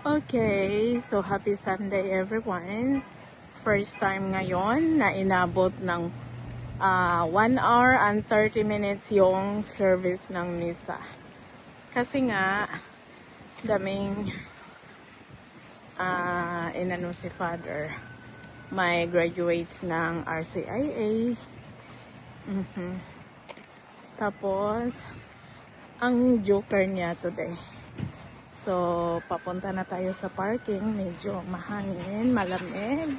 Okay, so happy Sunday everyone. First time ngayon na inabot ng 1 hour and 30 minutes yung service ng misa. Kasi nga, daming inano si Father. May graduates ng RCIA. Tapos, ang joker niya today. So, papunta na tayo sa parking. Medyo mahangin, malamig.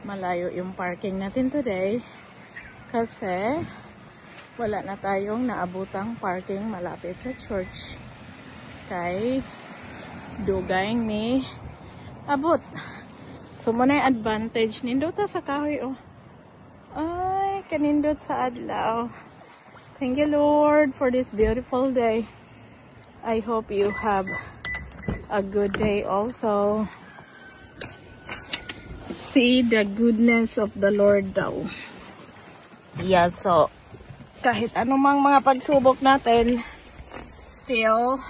Malayo yung parking natin today. Kasi, wala na tayong naabutang parking malapit sa church. Kay, dugay ni abot. So, muna yung advantage. Nindot sa kahoy, oh. Ay, kanindot sa adlaw. Thank you, Lord, for this beautiful day. I hope you have a good day also. See the goodness of the Lord daw. Yeah, so, kahit anumang mga pagsubok natin, still,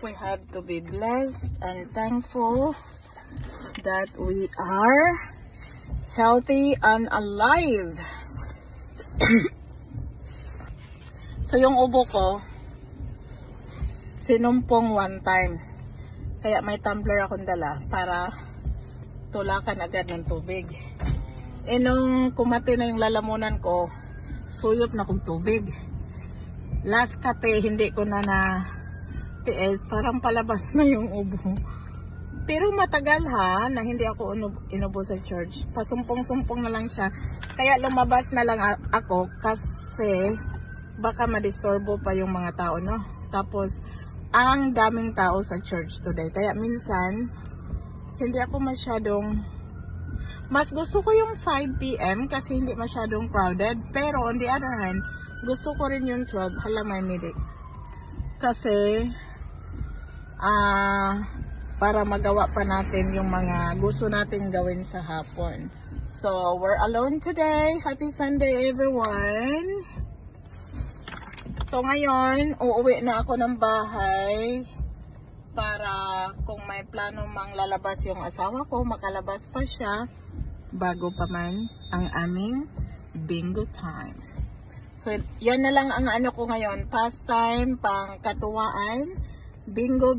we have to be blessed and thankful that we are healthy and alive. So, yung ubo ko, sinumpong one time. Kaya may tumbler akong dala para tulakan agad ng tubig. E nung kumati na yung lalamunan ko, suyop na kong tubig. Last kate, hindi ko na tiis. Parang palabas na yung ubo. Pero matagal na hindi ako inubo sa church. Pasumpong-sumpong na lang siya. Kaya lumabas na lang ako kasi baka madisturbo pa yung mga tao, no? Tapos, ang daming tao sa church today. Kaya minsan, hindi ako masyadong, mas gusto ko yung 5 PM kasi hindi masyadong crowded. Pero on the other hand, gusto ko rin yung 12. Hala, may midi. Kasi, para magawa pa natin yung mga gusto natin gawin sa hapon. So, we're alone today. Happy Sunday, everyone! So ngayon, uuwi na ako ng bahay para kung may plano mang lalabas yung asawa ko, makalabas pa siya bago pa man ang aming bingo time. So yan na lang ang ano ko ngayon, pastime, pang katuwaan, bingo.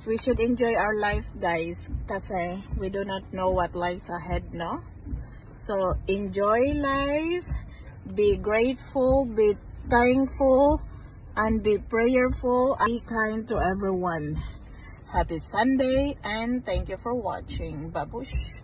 We should enjoy our life, guys, kasi we do not know what lies ahead, no? So enjoy life, be grateful, be thankful, and be prayerful, and be kind to everyone. Happy Sunday, and thank you for watching. Babush!